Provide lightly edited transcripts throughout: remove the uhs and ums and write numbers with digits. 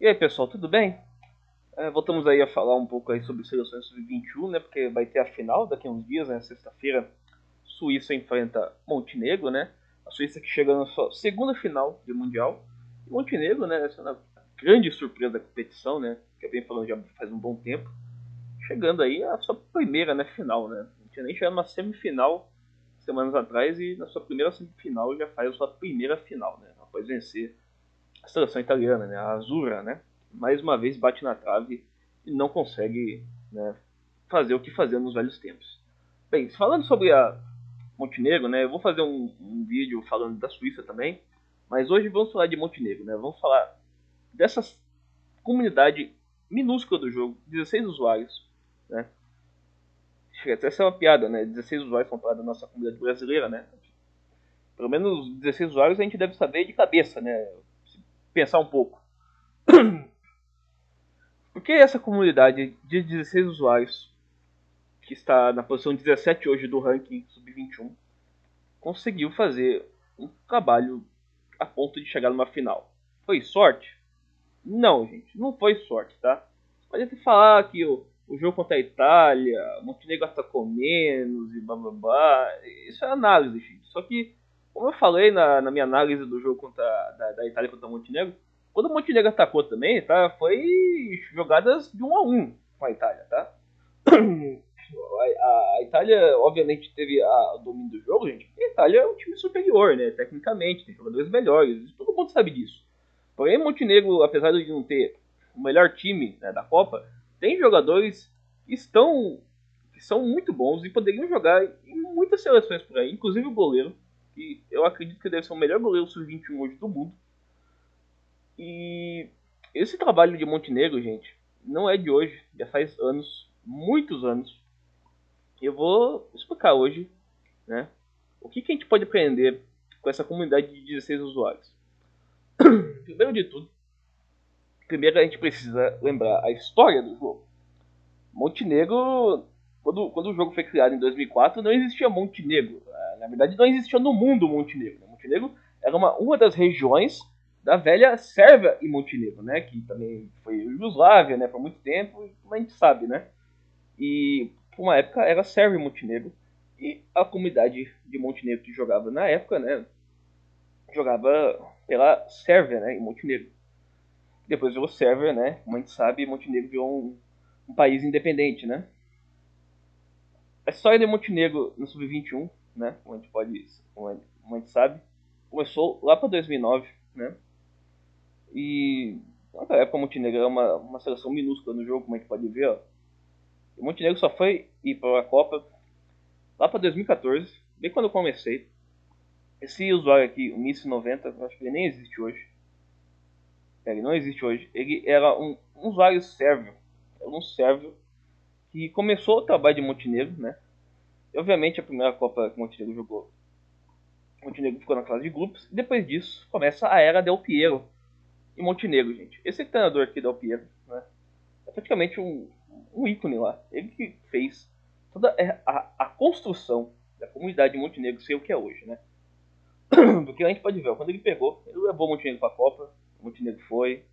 E aí, pessoal, tudo bem? Voltamos aí a falar um pouco aí sobre seleções sub-21, né? Porque vai ter a final daqui a uns dias, né? Sexta-feira, Suíça enfrenta Montenegro, né? A Suíça que chega na sua segunda final de Mundial. E Montenegro, né? Essa é uma grande surpresa da competição, né? Que eu venho falando já faz um bom tempo. Chegando aí a sua primeira, né, final, né? Não tinha nem chegado numa semifinal semanas atrás e na sua primeira semifinal já faz a sua primeira final, né? Após vencer a seleção italiana, né, a Azzurra, né, mais uma vez bate na trave e não consegue, né, fazer o que fazia nos velhos tempos. Bem, falando sobre a Montenegro, né, eu vou fazer um vídeo falando da Suíça também, mas hoje vamos falar de Montenegro, né, vamos falar dessa comunidade minúscula do jogo, 16 usuários, né, chega até a ser uma piada, né, 16 usuários comparado à nossa comunidade brasileira, né, pelo menos 16 usuários a gente deve saber de cabeça, né, pensar um pouco. Por que essa comunidade de 16 usuários, que está na posição 17 hoje do ranking sub-21, conseguiu fazer um trabalho a ponto de chegar numa final? Foi sorte? Não, gente, não foi sorte, tá? Pode até falar que o jogo contra a Itália, Montenegro atacou menos e blá blá blá. Isso é análise, gente. Só que, como eu falei na minha análise do jogo contra da Itália contra o Montenegro, quando o Montenegro atacou também, tá? Foi jogadas de 1 a 1 com a Itália, tá? A Itália, obviamente, teve o domínio do jogo, gente. Porque a Itália é um time superior, né? Tecnicamente, tem jogadores melhores. Todo mundo sabe disso. Porém, Montenegro, apesar de não ter o melhor time, né, da Copa, tem jogadores que são muito bons e poderiam jogar em muitas seleções por aí, inclusive o goleiro, que eu acredito que deve ser o melhor goleiro sub-21 hoje do mundo. E esse trabalho de Montenegro, gente, não é de hoje, já faz anos, muitos anos. Eu vou explicar hoje, né, o que a gente pode aprender com essa comunidade de 16 usuários. Primeiro de tudo, primeiro a gente precisa lembrar a história do jogo. Montenegro, quando o jogo foi criado em 2004, não existia Montenegro. Na verdade, não existia no mundo Montenegro. Montenegro era uma das regiões da velha Sérvia e Montenegro, né? Que também foi Yugoslávia, né? Por muito tempo, como a gente sabe, né? E por uma época era Sérvia e Montenegro. E a comunidade de Montenegro que jogava na época, né? Jogava pela Sérvia, né? Em Montenegro. Depois virou Sérvia, né? Como a gente sabe, Montenegro virou um país independente, né? A história de Montenegro no Sub-21, né? Como a gente sabe, começou lá para 2009, né? E naquela época Montenegro era uma seleção minúscula no jogo, como a gente pode ver, ó. E Montenegro só foi ir para a Copa lá para 2014, bem quando eu comecei. Esse usuário aqui, o Miss90, acho que ele nem existe hoje. Ele não existe hoje. Ele era um usuário sérvio. Era um sérvio que começou o trabalho de Montenegro, né? E, obviamente a primeira Copa que Montenegro jogou, Montenegro ficou na fase de grupos. E depois disso começa a era Del Piero em Montenegro, gente. Esse treinador aqui, Del Piero, né? É praticamente um ícone lá. Ele que fez toda a construção da comunidade de Montenegro ser o que é hoje, né? Porque a gente pode ver, quando ele pegou, ele levou o Montenegro para a Copa, o Montenegro foi,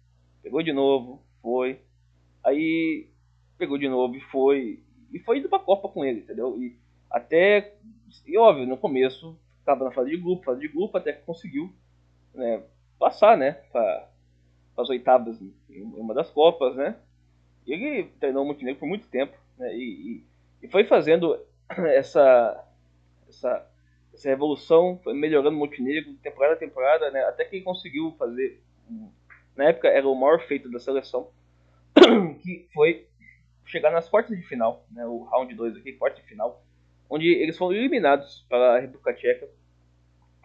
pegou de novo, foi, aí pegou de novo e foi indo pra Copa com ele, entendeu? E até, e óbvio, no começo tava na fase de grupo, até que conseguiu, né, passar, né, para as oitavas em uma das Copas, né? E ele treinou o Montenegro por muito tempo, né? E foi fazendo essa, essa, essa revolução, foi melhorando o Montenegro temporada a temporada, né? Até que ele conseguiu fazer, na época era o maior feito da seleção, que foi chegar nas quartas de final, né, o round 2 aqui, quarta de final, onde eles foram eliminados para a República Tcheca,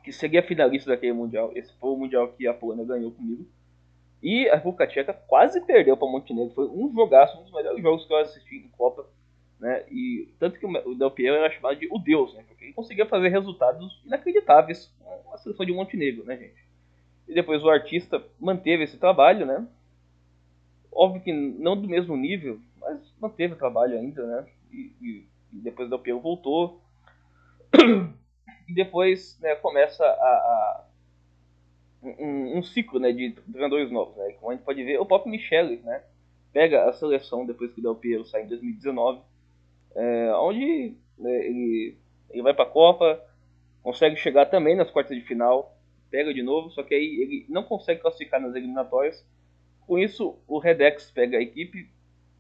que seria finalista daquele Mundial. Esse foi o Mundial que a Polônia ganhou comigo. E a República Tcheca quase perdeu para Montenegro. Foi um jogaço, um dos melhores jogos que eu assisti em Copa. Né? E tanto que o Del Piero era chamado de o Deus, né? Porque ele conseguia fazer resultados inacreditáveis com a seleção de Montenegro, né, gente? E depois o artista manteve esse trabalho, né? Óbvio que não do mesmo nível, mas manteve o trabalho ainda, né? E depois o Del Piero voltou. E depois, né, começa um ciclo, né, de treinadores novos, né? Como a gente pode ver, o próprio Michele, né, pega a seleção depois que o Del Piero sai em 2019, onde, né, ele vai para a Copa, consegue chegar também nas quartas de final, pega de novo, só que aí ele não consegue classificar nas eliminatórias. Com isso, o Redex pega a equipe,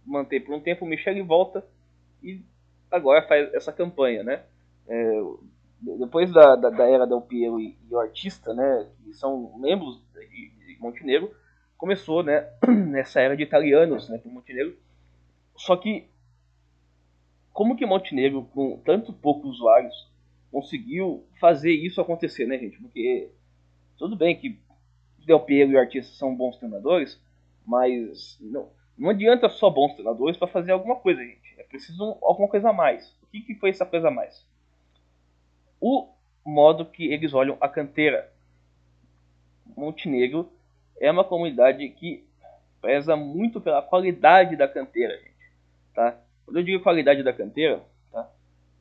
mantém por um tempo, o Michele volta e agora faz essa campanha, né? É, depois da era Del Piero e o Artista, né, que são membros de Montenegro, começou, né, nessa era de italianos, né, para Montenegro. Só que como que Montenegro, com tanto poucos usuários, conseguiu fazer isso acontecer, né, gente? Porque tudo bem que Del Piero e o Artista são bons treinadores, mas não adianta só bons treinadores para fazer alguma coisa, gente. É preciso alguma coisa a mais. O que foi essa coisa a mais? O modo que eles olham a canteira. Montenegro é uma comunidade que preza muito pela qualidade da canteira, gente. Tá? Quando eu digo qualidade da canteira, tá?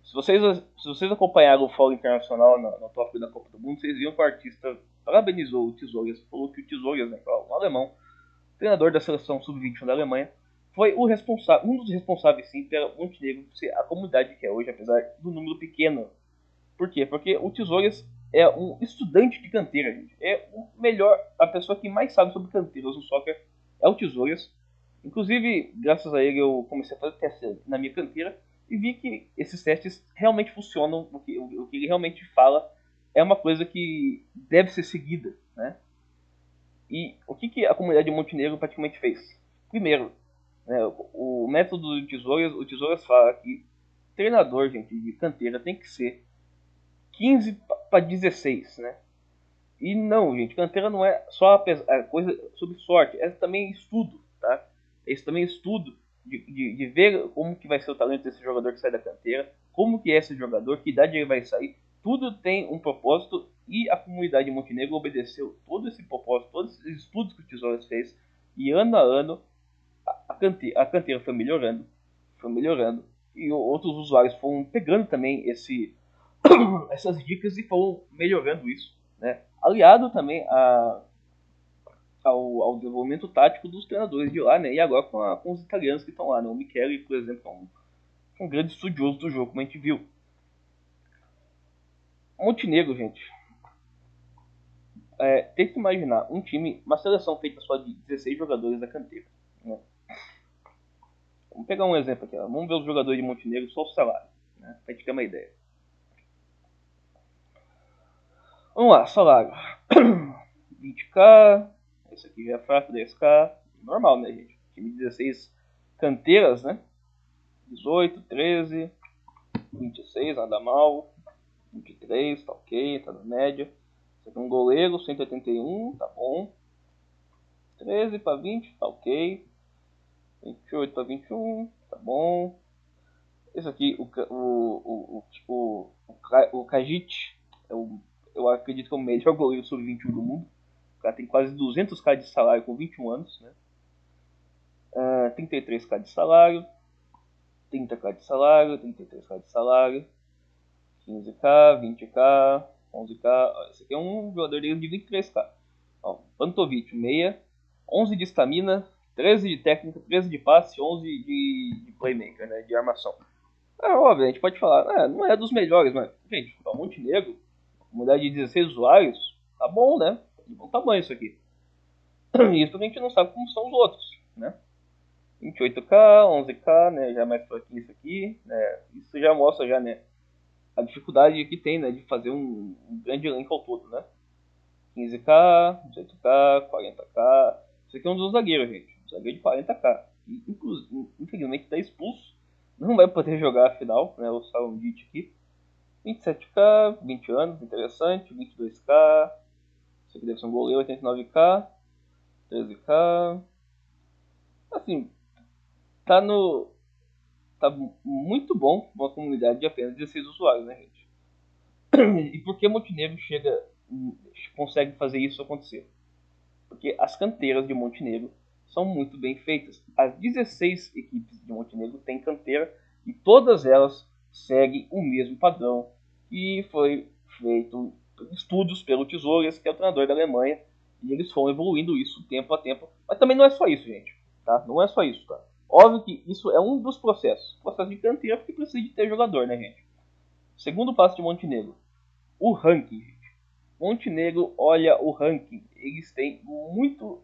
Se vocês acompanharam o Fórum Internacional no tópico da Copa do Mundo, vocês viram que o artista parabenizou o Tesouras, falou que o Tesouras, né, um alemão, treinador da seleção sub-21 da Alemanha, foi um dos responsáveis, sim, pela Montenegro ser a comunidade que é hoje, apesar do número pequeno. Por quê? Porque o Tesouras é um estudante de canteira, gente. É o melhor, a pessoa que mais sabe sobre canteiras no soccer é o Tesouras. Inclusive, graças a ele, eu comecei a fazer testes na minha canteira e vi que esses testes realmente funcionam. O que ele realmente fala é uma coisa que deve ser seguida, né? E o que a comunidade de Montenegro praticamente fez? Primeiro, né, o método do Tesouras, o Tesouras fala que treinador, gente, de canteira tem que ser 15 para 16, né? E não, gente, canteira não é só a coisa sobre sorte, é também estudo, tá? É também estudo de ver como que vai ser o talento desse jogador que sai da canteira, como que é esse jogador, que idade ele vai sair. Tudo tem um propósito e a comunidade de Montenegro obedeceu todo esse propósito, todos esses estudos que o Tesouras fez. E ano a ano a canteira foi melhorando. E outros usuários foram pegando também essas dicas e foram melhorando isso, né? Aliado também ao desenvolvimento tático dos treinadores de lá, né? E agora com os italianos que estão lá, né? O Michele, por exemplo, é um grande estudioso do jogo, como a gente viu. Montenegro, gente, tem que imaginar uma seleção feita só de 16 jogadores da canteira, né? Vamos pegar um exemplo aqui, ó. Vamos ver os jogadores de Montenegro, só o salário, né? Pra gente ter uma ideia. Vamos lá, salário. 20k, esse aqui já é fraco, 10k, normal, né, gente? Time de 16 canteiras, né? 18, 13, 26, nada mal. 23, tá ok, tá na média. Esse aqui é um goleiro, 181, tá bom. 13 para 20, tá ok. 28 para 21, tá bom. Esse aqui, o Kajit, eu acredito que é o melhor goleiro sub-21 do mundo. O cara tem quase 200k de salário com 21 anos, né? 33k de salário, 30k de salário, 33k de salário, 15k, 20k, 11k. Esse aqui é um jogador de 23k. Ó, Pantovic, meia, 11 de estamina, 13 de técnica, 13 de passe, 11 de playmaker, né, de armação. Óbvio, a gente pode falar, não é dos melhores, mas, gente, o Montenegro, comunidade de 16 usuários, tá bom, né? De bom tamanho isso aqui. Isso porque a gente não sabe como são os outros, né? 28k, 11k, né? Já é mais fraquinho isso aqui, né? Isso já mostra já, né? A dificuldade que tem, né? De fazer um grande elenco ao todo, né? 15k, 18k, 40k. Isso aqui é um dos zagueiros, gente. Um zagueiro de 40k. E, infelizmente, tá expulso. Não vai poder jogar a final, né? O Salondit aqui. 27k, 20 anos, interessante. 22k. Isso aqui deve ser um goleiro, 89k. 13k. Assim, tá no. Tá muito bom uma comunidade de apenas 16 usuários, né, gente? E por que Montenegro consegue fazer isso acontecer? Porque as canteiras de Montenegro são muito bem feitas. As 16 equipes de Montenegro têm canteira e todas elas seguem o mesmo padrão que foi feito estudos pelo Tesouras, que é o treinador da Alemanha, E eles foram evoluindo isso tempo a tempo. Mas também não é só isso, gente. Tá? Não é só isso, tá? Óbvio que isso é um dos processos. O processo de canteira porque precisa de ter jogador, né, gente? Segundo passo de Montenegro. O ranking, gente. Montenegro olha o ranking. Eles têm muito...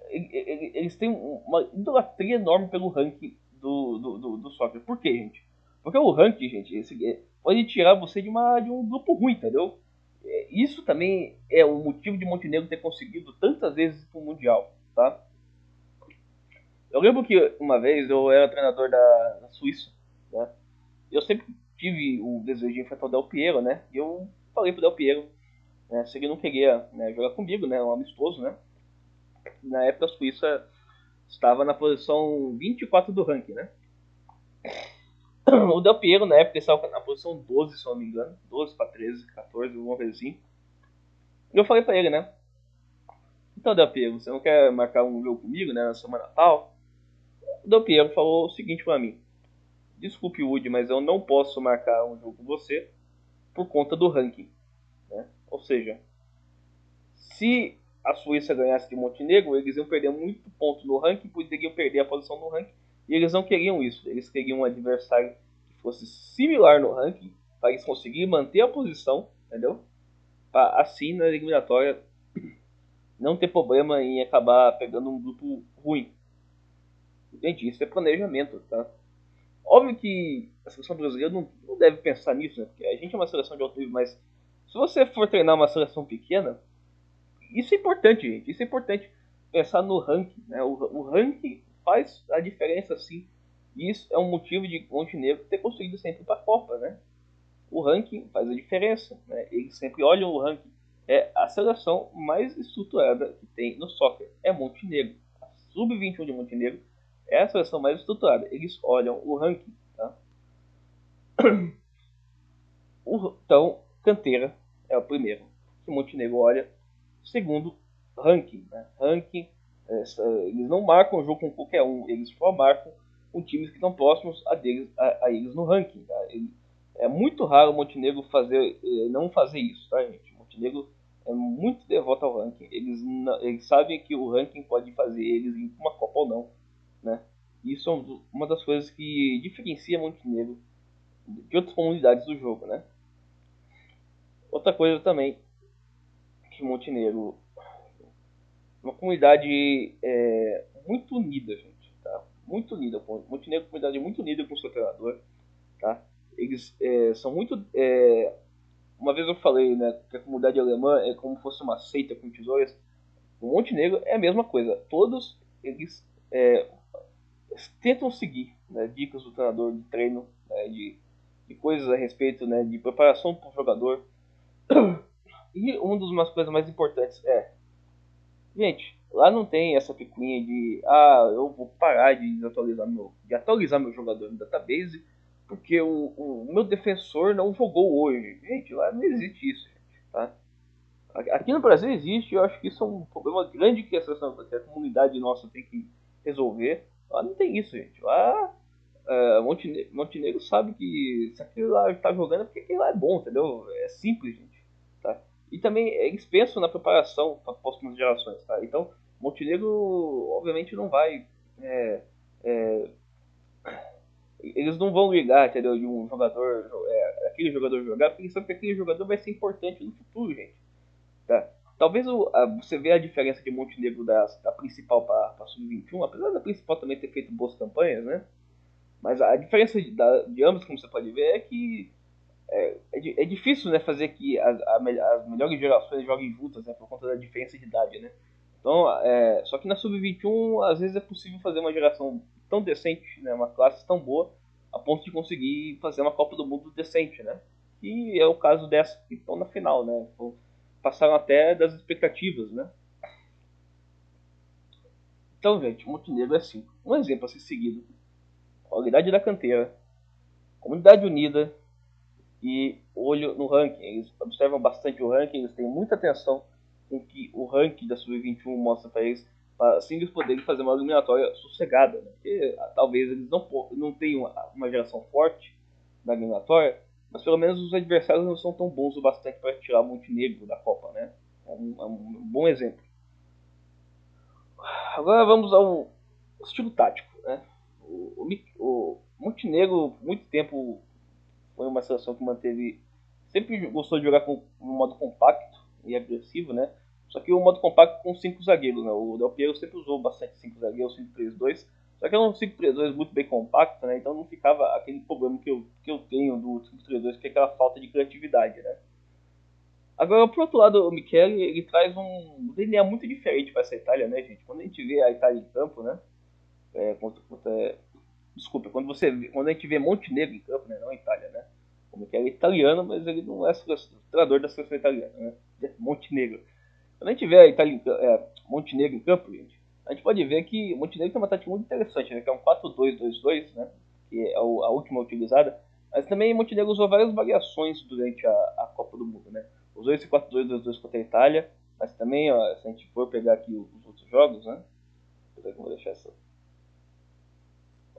Eles têm uma idolatria enorme pelo ranking do soccer. Por quê, gente? Porque o ranking, gente, pode tirar você de um grupo ruim, entendeu? Isso também é o motivo de Montenegro ter conseguido tantas vezes pro Mundial, tá? Eu lembro que uma vez eu era treinador da Suíça, né? Eu sempre tive o desejo de enfrentar o Del Piero, né? E eu falei pro Del Piero, né, se ele não queria, né, jogar comigo, né, um amistoso, né? Na época a Suíça estava na posição 24 do ranking, né? O Del Piero na época estava na posição 12, se eu não me engano, 12 para 13, 14, alguma coisa assim. E eu falei pra ele, né? Então, Del Piero, você não quer marcar um jogo comigo, né, na semana tal? O Del Piero falou o seguinte pra mim: desculpe, Woody, mas eu não posso marcar um jogo com você por conta do ranking, né? Ou seja, se a Suíça ganhasse de Montenegro, eles iam perder muito ponto no ranking, poderiam perder a posição no ranking, e eles não queriam isso. Eles queriam um adversário que fosse similar no ranking, para eles conseguirem manter a posição, entendeu? Para assim na eliminatória não ter problema em acabar pegando um grupo ruim. Gente, isso é planejamento, tá? Óbvio que a seleção brasileira não deve pensar nisso, né? Porque a gente é uma seleção de alto nível, mas se você for treinar uma seleção pequena, isso é importante, gente. Isso é importante. Pensar no ranking, né? O ranking faz a diferença, sim. E isso é um motivo de Montenegro ter conseguido sempre ir para a Copa, né? O ranking faz a diferença, né? Eles sempre olham o ranking. É a seleção mais estruturada que tem no soccer. É Montenegro. A Sub-21 de Montenegro é a seleção mais estruturada. Eles olham o ranking, tá? Então, canteira é o primeiro que Montenegro olha. Segundo, ranking. Né? Ranking, eles não marcam o jogo com qualquer um, eles só marcam com times que estão próximos a eles no ranking. Tá? É muito raro o Montenegro não fazer isso, tá, gente? O Montenegro é muito devoto ao ranking. Eles sabem que o ranking pode fazer eles ir para uma Copa ou não. Né? Isso é uma das coisas que diferencia Montenegro de outras comunidades do jogo, né? Outra coisa também que Montenegro, uma comunidade muito unida, gente, tá? Muito unida. Montenegro é uma comunidade muito unida com o seu treinador, tá? Eles são muito. Uma vez eu falei, né, que a comunidade alemã é como se fosse uma seita com tesouras. O Montenegro é a mesma coisa. Todos eles tentam seguir, né, dicas do treinador de treino, né, de coisas a respeito, né, de preparação para o jogador. E uma das coisas mais importantes gente, lá não tem essa picuinha de eu vou parar de atualizar meu jogador no database porque o meu defensor não jogou hoje. Gente, lá não existe isso, gente, tá? Aqui no Brasil existe, eu acho que isso é um problema grande que que a comunidade nossa tem que resolver. Lá não tem isso, gente. Lá Montenegro sabe que se aquele lá está jogando é porque aquele lá é bom, entendeu? É simples, gente. Tá? E também eles pensam na preparação para as próximas gerações. Tá? Então, Montenegro, obviamente, não vai. É, é, eles não vão ligar, entendeu? De um jogador, aquele jogador jogar, porque eles sabem que aquele jogador vai ser importante no futuro, gente. Tá? Talvez você vê a diferença de Montenegro da principal para a Sub-21, apesar da principal também ter feito boas campanhas, né? Mas a diferença de ambos, como você pode ver, é que é difícil, né, fazer que as melhores gerações joguem juntas, né, por conta da diferença de idade, né? Então, só que na Sub-21, às vezes é possível fazer uma geração tão decente, né, uma classe tão boa, a ponto de conseguir fazer uma Copa do Mundo decente, né? E é o caso dessa que estão na final, né? Passaram até das expectativas, né? Então, gente, Montenegro é assim. Um exemplo a ser seguido. Qualidade da canteira, comunidade unida, e olho no ranking. Eles observam bastante o ranking, eles têm muita atenção com o que o ranking da Sub-21 mostra para eles, para assim eles poderem fazer uma eliminatória sossegada. Né? Porque talvez eles não tenham uma geração forte na eliminatória, mas pelo menos os adversários não são tão bons o bastante para tirar o Montenegro da Copa, né? um bom exemplo. Agora vamos ao estilo tático, né? O Montenegro, muito tempo, foi uma seleção que manteve, sempre gostou de jogar com um modo compacto e agressivo, né? Só que o modo compacto com 5 zagueiros, né? O Del Piero sempre usou bastante 5 zagueiros, 5-3-2. Só que é um 5-3-2 muito bem compacto, né? Então não ficava aquele problema que eu tenho do 5-3-2, que é aquela falta de criatividade, né? Agora, por outro lado, o Michele, ele traz um DNA muito diferente para essa Itália, né, gente? Quando a gente vê a Itália em campo, né? Desculpa, quando a gente vê Montenegro em campo, né? Não a Itália, né? O Michele é italiano, mas ele não é treinador da seleção italiana, né? Montenegro. Quando a gente vê a Itália, Montenegro em campo, gente, a gente pode ver que o Montenegro tem uma tática muito interessante, né? Que é um 4-2-2-2, né? Que é a última utilizada. Mas também Montenegro usou várias variações durante a Copa do Mundo, né? Usou esse 4-2-2-2 contra a Itália, mas também, ó, se a gente for pegar aqui os outros jogos, né? Deixa eu ver como eu vou deixar essa.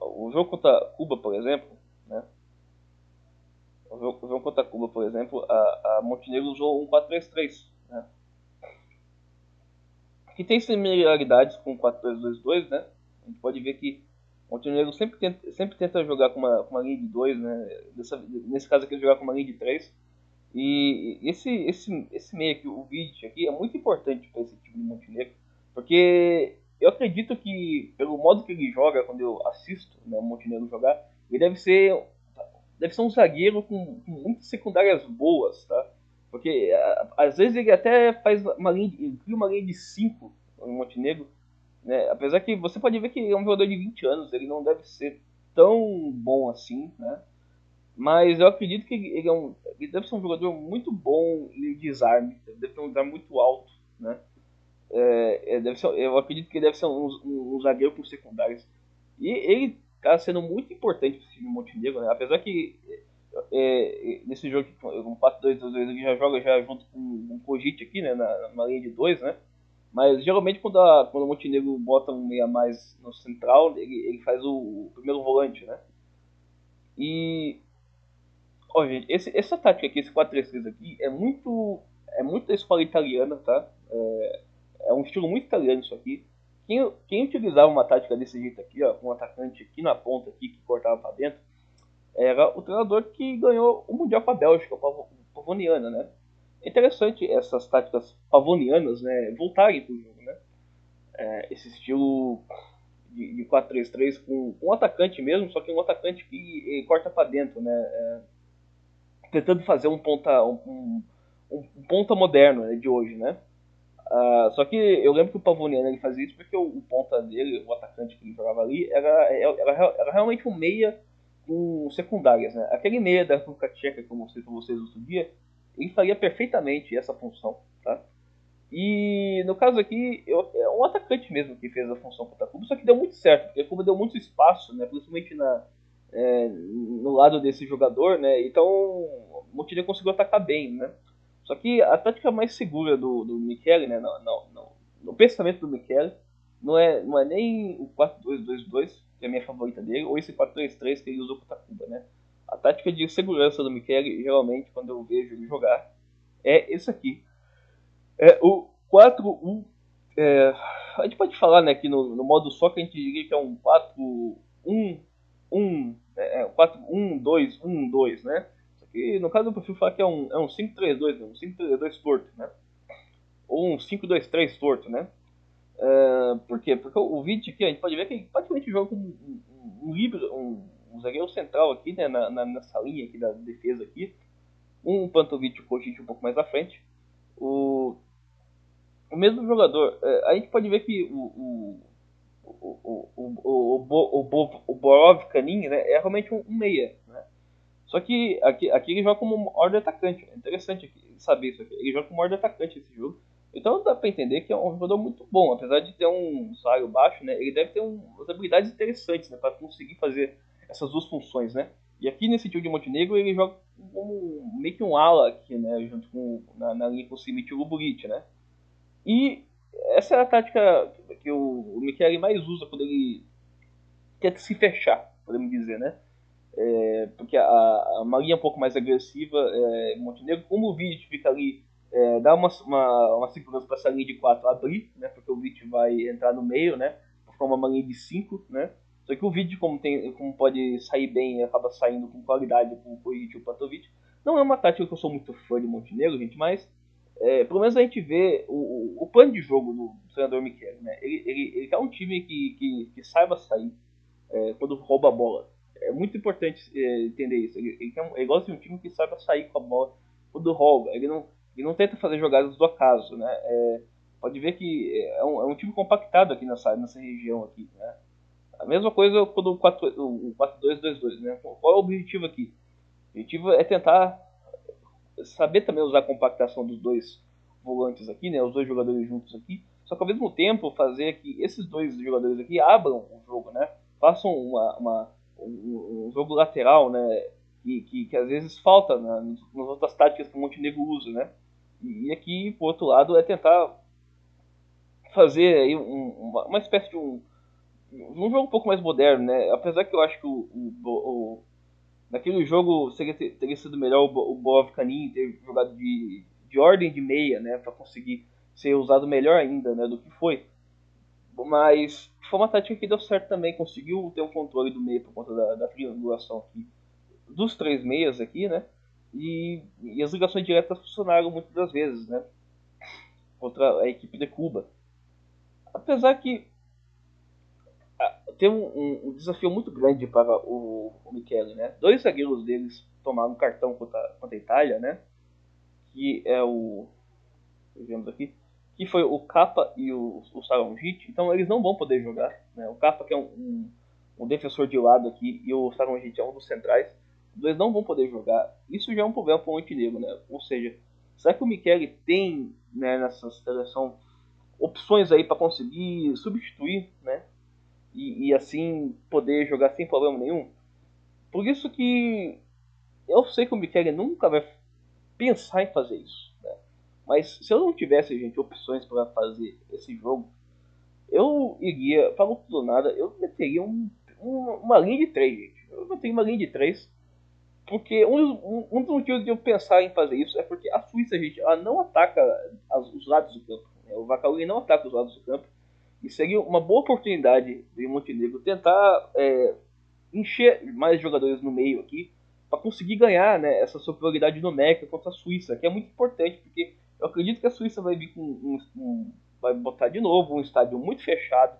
O jogo contra Cuba, por exemplo, né? O jogo contra Cuba, por exemplo, a Montenegro usou um 4-3-3, né? Que tem similaridades com o 4-2-2-2, né? A gente pode ver que o Montenegro sempre tenta jogar com uma linha de 2, né? Nesse caso aqui, ele jogar com uma linha de 3. E esse meio aqui, o Vidic aqui, é muito importante para esse time de Montenegro, porque eu acredito que, pelo modo que ele joga, quando eu assisto, né, o Montenegro jogar, ele deve ser um zagueiro com muitas secundárias boas, tá? Porque às vezes ele até faz ele cria uma linha de 5 no Montenegro, né? Apesar que você pode ver que ele é um jogador de 20 anos, ele não deve ser tão bom assim, né? Mas eu acredito que ele deve ser um jogador muito bom em desarme, deve ter um desarme muito alto, né? Eu acredito que ele deve ser um zagueiro com secundários. E ele está sendo muito importante para esse time Montenegro, né? Apesar que nesse jogo com 4-2-2 ele já joga já junto com o Kojic aqui, né? Na linha de 2, né? Mas geralmente quando o Montenegro bota um meia mais no central, ele faz o primeiro volante, né? E, ó, gente, essa tática aqui, esse 4-3-3 aqui, é muito da escola italiana, tá? É um estilo muito italiano isso aqui. Quem utilizava uma tática desse jeito aqui, ó, com um atacante aqui na ponta aqui que cortava para dentro, era o treinador que ganhou o Mundial com a Bélgica, o Pavoniana, né? É interessante essas táticas pavonianas, né, voltarem pro jogo, né? Esse estilo de 4-3-3 com um atacante mesmo, só que um atacante que corta para dentro, né? Tentando fazer um ponta moderno, né, de hoje, né? Só que eu lembro que o Pavoniano ele fazia isso porque o ponta dele, o atacante que ele jogava ali, era realmente um meia com secundárias, né? Aquele meia da República Tcheca que eu mostrei para vocês outro dia, ele faria perfeitamente essa função, tá? E no caso aqui, é um atacante mesmo que fez a função contra a Cuba, só que deu muito certo, porque a Cuba deu muito espaço, né? Principalmente no lado desse jogador, né? Então o Montenegro conseguiu atacar bem, né? Só que a tática mais segura do Michele, né? No pensamento do Michele, não é nem o 4-2-2-2, que é a minha favorita dele, ou esse 4-3-3 que ele usou contra a Cuba, né? A tática de segurança do Michele, geralmente, quando eu vejo ele jogar, é esse aqui. O 4-1. A gente pode falar, né, que no modo só que a gente diria que é um 4-1-1. 4-1-2-1-2, né? Só que no caso eu prefiro falar que é um 5-3-2, né? Um 5-3-2 torto, né? Ou um 5-2-3 torto, né? Por quê? Porque o Vidic aqui a gente pode ver que ele praticamente joga com um zagueiro central aqui, né? Nessa linha aqui da defesa aqui. Um Pantovic e o Kojic um pouco mais à frente. O mesmo jogador. A gente pode ver que o Borov Kanin, né, é realmente um meia. Né? Só que aqui ele joga como ordem atacante. É interessante saber isso aqui. Ele joga como ordem atacante esse jogo. Então dá pra entender que é um jogador muito bom. Apesar de ter um salário baixo, né, ele deve ter umas habilidades interessantes, né, para conseguir fazer essas duas funções. Né? E aqui nesse time de Montenegro ele joga como meio que um ala aqui, né, junto na linha com o Simic e o Buric, né? E essa é a tática que o Michele mais usa quando ele quer se fechar, podemos dizer, né? Porque a marinha é um pouco mais agressiva, Montenegro, como o Vidic fica ali Dá uma segurança para essa linha de 4 abrir, né? Porque o Vit vai entrar no meio, né? Formar uma linha de 5, né? Só que o Vit, como pode sair bem, acaba saindo com qualidade com o Corinthians e o Patovic. Não é uma tática que eu sou muito fã de Montenegro, gente, mas pelo menos a gente vê o plano de jogo do treinador Michele, né? Ele quer um time que saiba sair quando rouba a bola. É muito importante entender isso. Ele gosta de um time que saiba sair com a bola quando rouba. Ele não tenta fazer jogadas do acaso, né? Pode ver que é um time compactado aqui nessa região aqui, né? A mesma coisa quando o 4-2-2-2, né? Qual é o objetivo aqui? O objetivo é tentar saber também usar a compactação dos dois volantes aqui, né? Os dois jogadores juntos aqui. Só que ao mesmo tempo fazer que esses dois jogadores aqui abram o jogo, né? Façam um jogo lateral, né? Que às vezes falta nas outras táticas que o Montenegro usa, né? E aqui, por outro lado, é tentar fazer aí uma espécie de um jogo um pouco mais moderno, né? Apesar que eu acho que naquele jogo teria sido melhor o Bovcanin ter jogado de ordem de meia, né? Para conseguir ser usado melhor ainda, né? Do que foi. Mas foi uma tática que deu certo também, conseguiu ter um controle do meio por conta da triangulação aqui dos três meias aqui, né? E as ligações diretas funcionaram muitas das vezes, né? Contra a equipe de Cuba. Apesar que tem um desafio muito grande para o Michele, né? Dois zagueiros deles tomaram cartão contra a Itália, né? Que é vemos aqui, que foi o Kappa e o Saronjic. Então eles não vão poder jogar, né? O Kappa que é um defensor de lado aqui e o Saronjic é um dos centrais. Os dois não vão poder jogar. Isso já é um problema para o Montenegro, né? Ou seja, será que o Michele tem, né, nessa seleção opções aí para conseguir substituir, né? E assim poder jogar sem problema nenhum? Por isso que eu sei que o Michele nunca vai pensar em fazer isso, né? Mas se eu não tivesse, gente, opções para fazer esse jogo, eu iria, para não tudo nada, eu meteria uma linha de 3, gente. Eu meteria uma linha de 3, porque um dos motivos de eu pensar em fazer isso é porque a Suíça, gente, ela não ataca os lados do campo, né? O Vacalini não ataca os lados do campo. E seria uma boa oportunidade de Montenegro tentar encher mais jogadores no meio aqui para conseguir ganhar, né, essa superioridade numérica contra a Suíça, que é muito importante, porque eu acredito que a Suíça vai vir vai botar de novo um estádio muito fechado,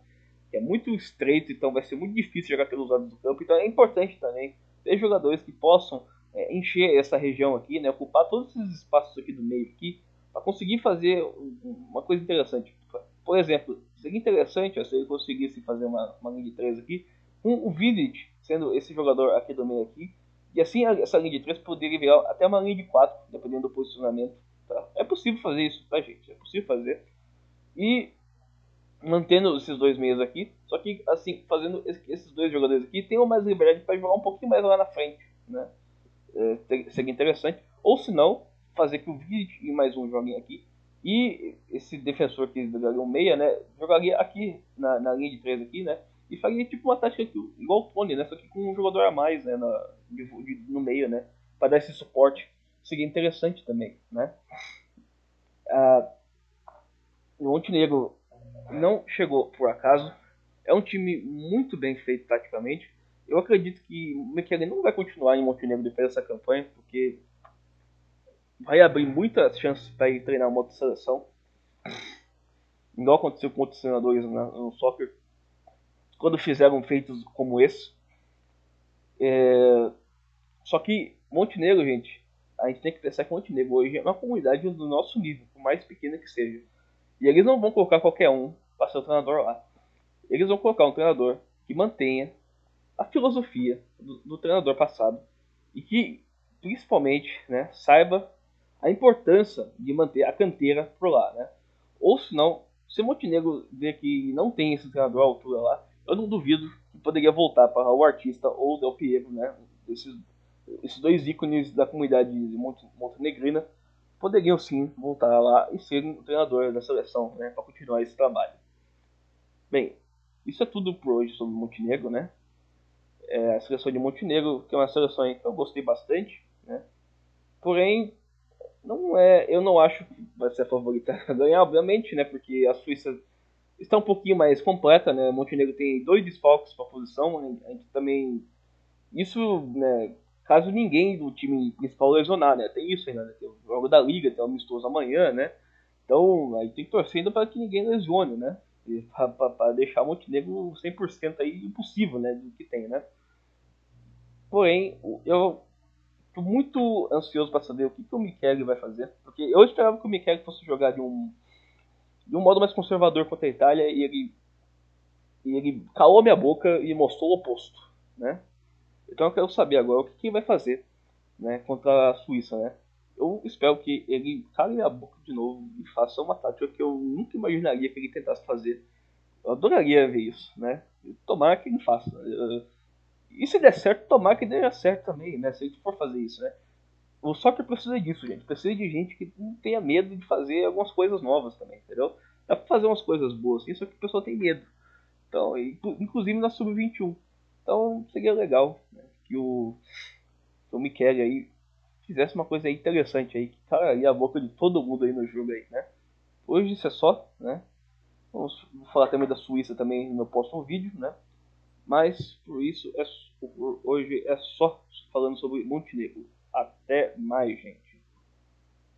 que é muito estreito, então vai ser muito difícil jogar pelos lados do campo. Então é importante também ter jogadores que possam encher essa região aqui, né, ocupar todos esses espaços aqui do meio aqui, para conseguir fazer uma coisa interessante. Por exemplo, seria interessante se ele conseguisse fazer uma linha de 3 aqui, com o Vidic sendo esse jogador aqui do meio aqui, e assim essa linha de 3 poderia virar até uma linha de 4, dependendo do posicionamento. Tá? É possível fazer isso, tá, gente? É possível fazer. E mantendo esses dois meios aqui, só que assim, fazendo esses dois jogadores aqui, tenham mais liberdade para jogar um pouquinho mais lá na frente, né? Seria interessante. Ou se não, fazer que o Vidic e mais um joguem aqui. E esse defensor que jogaria um meia, né? Jogaria aqui na linha de 3 aqui, né? E faria tipo uma tática aqui, igual o Tony, né? Só que com um jogador a mais, né? No meio, né? Para dar esse suporte. Seria interessante também, né? Ah, o Montenegro não chegou por acaso. É um time muito bem feito taticamente. Eu acredito que o Michelin não vai continuar em Montenegro depois dessa campanha, porque vai abrir muitas chances para ele treinar uma outra seleção. Igual aconteceu com outros treinadores no soccer, quando fizeram feitos como esse. Só que Montenegro, gente, a gente tem que pensar que Montenegro hoje é uma comunidade do nosso nível, por mais pequena que seja. E eles não vão colocar qualquer um para ser o treinador lá. Eles vão colocar um treinador que mantenha a filosofia do treinador passado e que, principalmente, né, saiba a importância de manter a canteira por lá, né? Ou se não, se Montenegro ver que não tem esse treinador à altura lá, eu não duvido que poderia voltar para o Artista ou o Del Piero, né? Esses dois ícones da comunidade montenegrina poderiam sim voltar lá e ser um treinador da seleção, né? Para continuar esse trabalho. Bem, isso é tudo por hoje sobre Montenegro, né? A seleção de Montenegro, que é uma seleção que eu gostei bastante, né? Porém, Não é, eu não acho que vai ser a favorita a ganhar, obviamente, né? Porque a Suíça está um pouquinho mais completa, né? Montenegro tem dois desfalques para a posição, a gente também isso, né? Caso ninguém do time principal lesionar, né? Tem isso ainda, né? Tem o jogo da Liga, tem o amistoso amanhã, né? Então, aí tem que torcer ainda para que ninguém lesione, né? Para deixar o Montenegro 100% aí impossível, né? Do que tem, né? Porém, eu tô muito ansioso para saber o que o Michele vai fazer, porque eu esperava que o Michele fosse jogar de um modo mais conservador contra a Itália e ele calou minha boca e mostrou o oposto, né? Então eu quero saber agora o que ele vai fazer, né, contra a Suíça, né? Eu espero que ele cale minha boca de novo e faça uma tática que eu nunca imaginaria que ele tentasse fazer. Eu adoraria ver isso, né? Tomara que ele faça. E se der certo, tomara que dê certo também, né? Se a gente for fazer isso, né? O soccer precisa disso, gente. Precisa de gente que não tenha medo de fazer algumas coisas novas também, entendeu? Dá pra fazer umas coisas boas, só que a pessoa tem medo. Então, inclusive na Sub-21. Então, seria legal, né, que o Michele aí fizesse uma coisa aí interessante aí, que calaria a boca de todo mundo aí no jogo aí, né? Hoje isso é só, né? Vamos falar também da Suíça também no meu próximo vídeo, né? Mas por isso hoje é só falando sobre Montenegro. Até mais, gente.